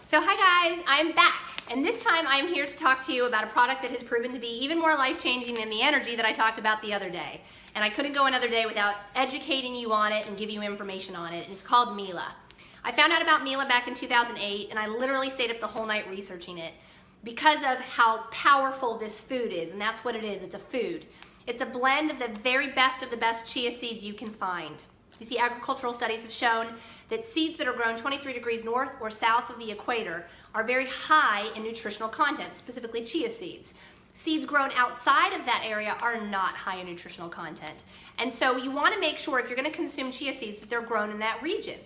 So hi guys, I'm back, and this time I'm here to talk to you about a product that has proven to be even more life-changing than the energy that I talked about the other day. And I couldn't go another day without educating you on it and give you information on it, and it's called MILA. I found out about MILA back in 2008, and I literally stayed up the whole night researching it because of how powerful this food is, and that's what it is, it's a food. It's a blend of the very best of the best chia seeds you can find. You see, agricultural studies have shown that seeds that are grown 23 degrees north or south of the equator are very high in nutritional content, specifically chia seeds. Seeds grown outside of that area are not high in nutritional content. And so you want to make sure if you're going to consume chia seeds that they're grown in that region.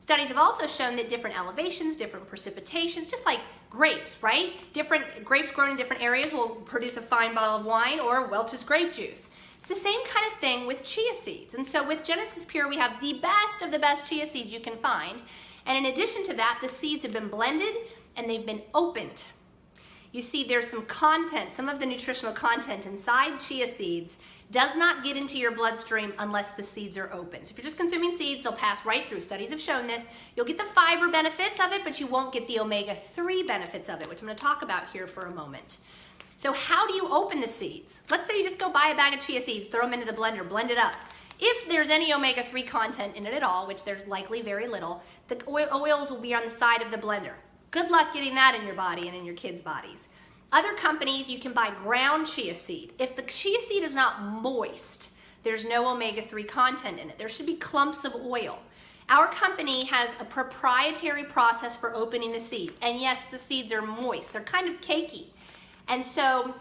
Studies have also shown that different elevations, different precipitations, just like grapes, right? Different grapes grown in different areas will produce a fine bottle of wine or Welch's grape juice. It's the same kind of thing with chia seeds. And so with Genesis Pure, we have the best of the best chia seeds you can find. And in addition to that, the seeds have been blended and they've been opened. You see, there's some content, some of the nutritional content inside chia seeds does not get into your bloodstream unless the seeds are open. So if you're just consuming seeds, they'll pass right through. Studies have shown this. You'll get the fiber benefits of it, but you won't get the omega-3 benefits of it, which I'm going to talk about here for a moment. So how do you open the seeds? Let's say you just go buy a bag of chia seeds, throw them into the blender, blend it up. If there's any omega-3 content in it at all, which there's likely very little, the oils will be on the side of the blender. Good luck getting that in your body and in your kids' bodies. Other companies, you can buy ground chia seed. If the chia seed is not moist, there's no omega-3 content in it. There should be clumps of oil. Our company has a proprietary process for opening the seed. And yes, the seeds are moist. They're kind of cakey. And so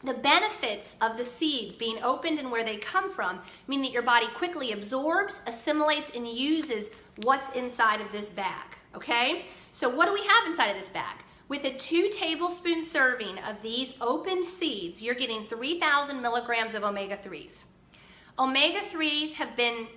the benefits of the seeds being opened and where they come from mean that your body quickly absorbs, assimilates, and uses what's inside of this bag, okay? So what do we have inside of this bag? With a 2 tablespoon serving of these opened seeds, you're getting 3,000 milligrams of omega-3s. Omega-3s have been,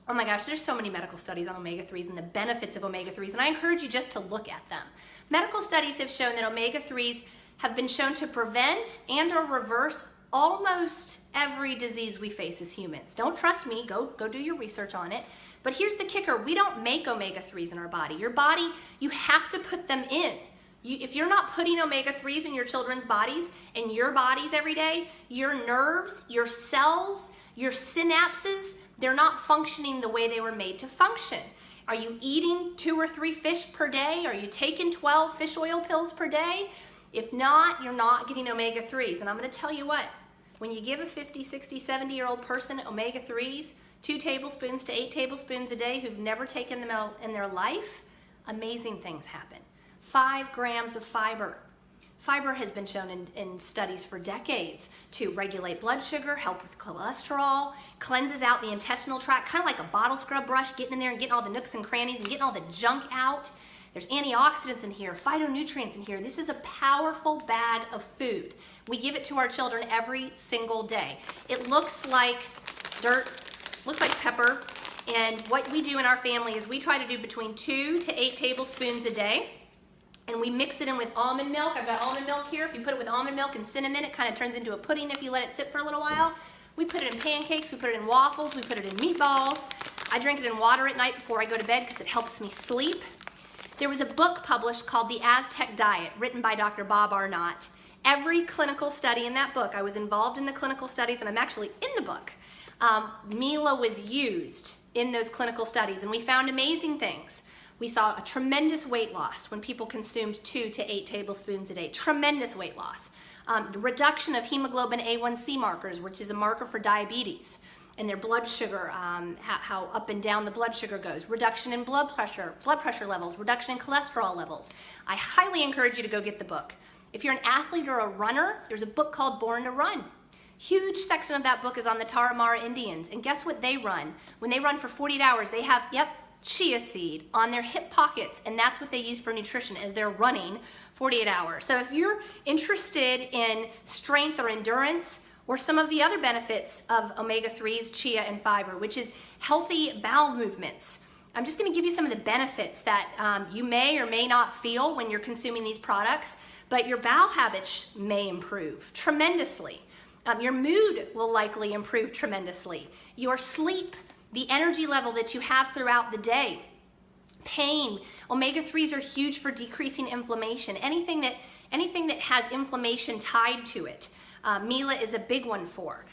oh my gosh, there's so many medical studies on omega-3s and the benefits of omega-3s, and I encourage you just to look at them. Medical studies have shown that omega-3s have been shown to prevent and or reverse almost every disease we face as humans. Don't trust me, go do your research on it. But here's the kicker, we don't make omega-3s in our body. Your body, you have to put them in. If you're not putting omega-3s in your children's bodies, in your bodies every day, your nerves, your cells, your synapses, they're not functioning the way they were made to function. Are you eating 2 or 3 fish per day? Are you taking 12 fish oil pills per day? If not, you're not getting omega-3s. And I'm going to tell you what, when you give a 50, 60, 70-year-old person omega-3s, 2 tablespoons to 8 tablespoons a day who've never taken them out in their life, amazing things happen. 5 grams of fiber. Fiber has been shown in studies for decades to regulate blood sugar, help with cholesterol, cleanses out the intestinal tract, kind of like a bottle scrub brush, getting in there and getting all the nooks and crannies and getting all the junk out. There's antioxidants in here, phytonutrients in here. This is a powerful bag of food. We give it to our children every single day. It looks like dirt, looks like pepper, and what we do in our family is we try to do between 2 to 8 tablespoons a day, and we mix it in with almond milk. I've got almond milk here. If you put it with almond milk and cinnamon, it kind of turns into a pudding if you let it sit for a little while. We put it in pancakes, we put it in waffles, we put it in meatballs. I drink it in water at night before I go to bed because it helps me sleep. There was a book published called The Aztec Diet, written by Dr. Bob Arnott. Every clinical study in that book, I was involved in the clinical studies, and I'm actually in the book. MILA was used in those clinical studies, and we found amazing things. We saw a tremendous weight loss when people consumed 2 to 8 tablespoons a day. Tremendous weight loss. Reduction of hemoglobin A1C markers, which is a marker for diabetes, and their blood sugar, how up and down the blood sugar goes. Reduction in blood pressure levels, reduction in cholesterol levels. I highly encourage you to go get the book. If you're an athlete or a runner, there's a book called Born to Run. Huge section of that book is on the Tarahumara Indians, and guess what they run? When they run for 48 hours, they have, chia seed on their hip pockets, and that's what they use for nutrition as they're running 48 hours. So if you're interested in strength or endurance, or some of the other benefits of omega-3s, chia, and fiber, which is healthy bowel movements. I'm just going to give you some of the benefits that you may or may not feel when you're consuming these products, but your bowel habits may improve tremendously. Your mood will likely improve tremendously. Your sleep, the energy level that you have throughout the day, pain. Omega-3s are huge for decreasing inflammation. Anything that has inflammation tied to it, MILA is a big one for.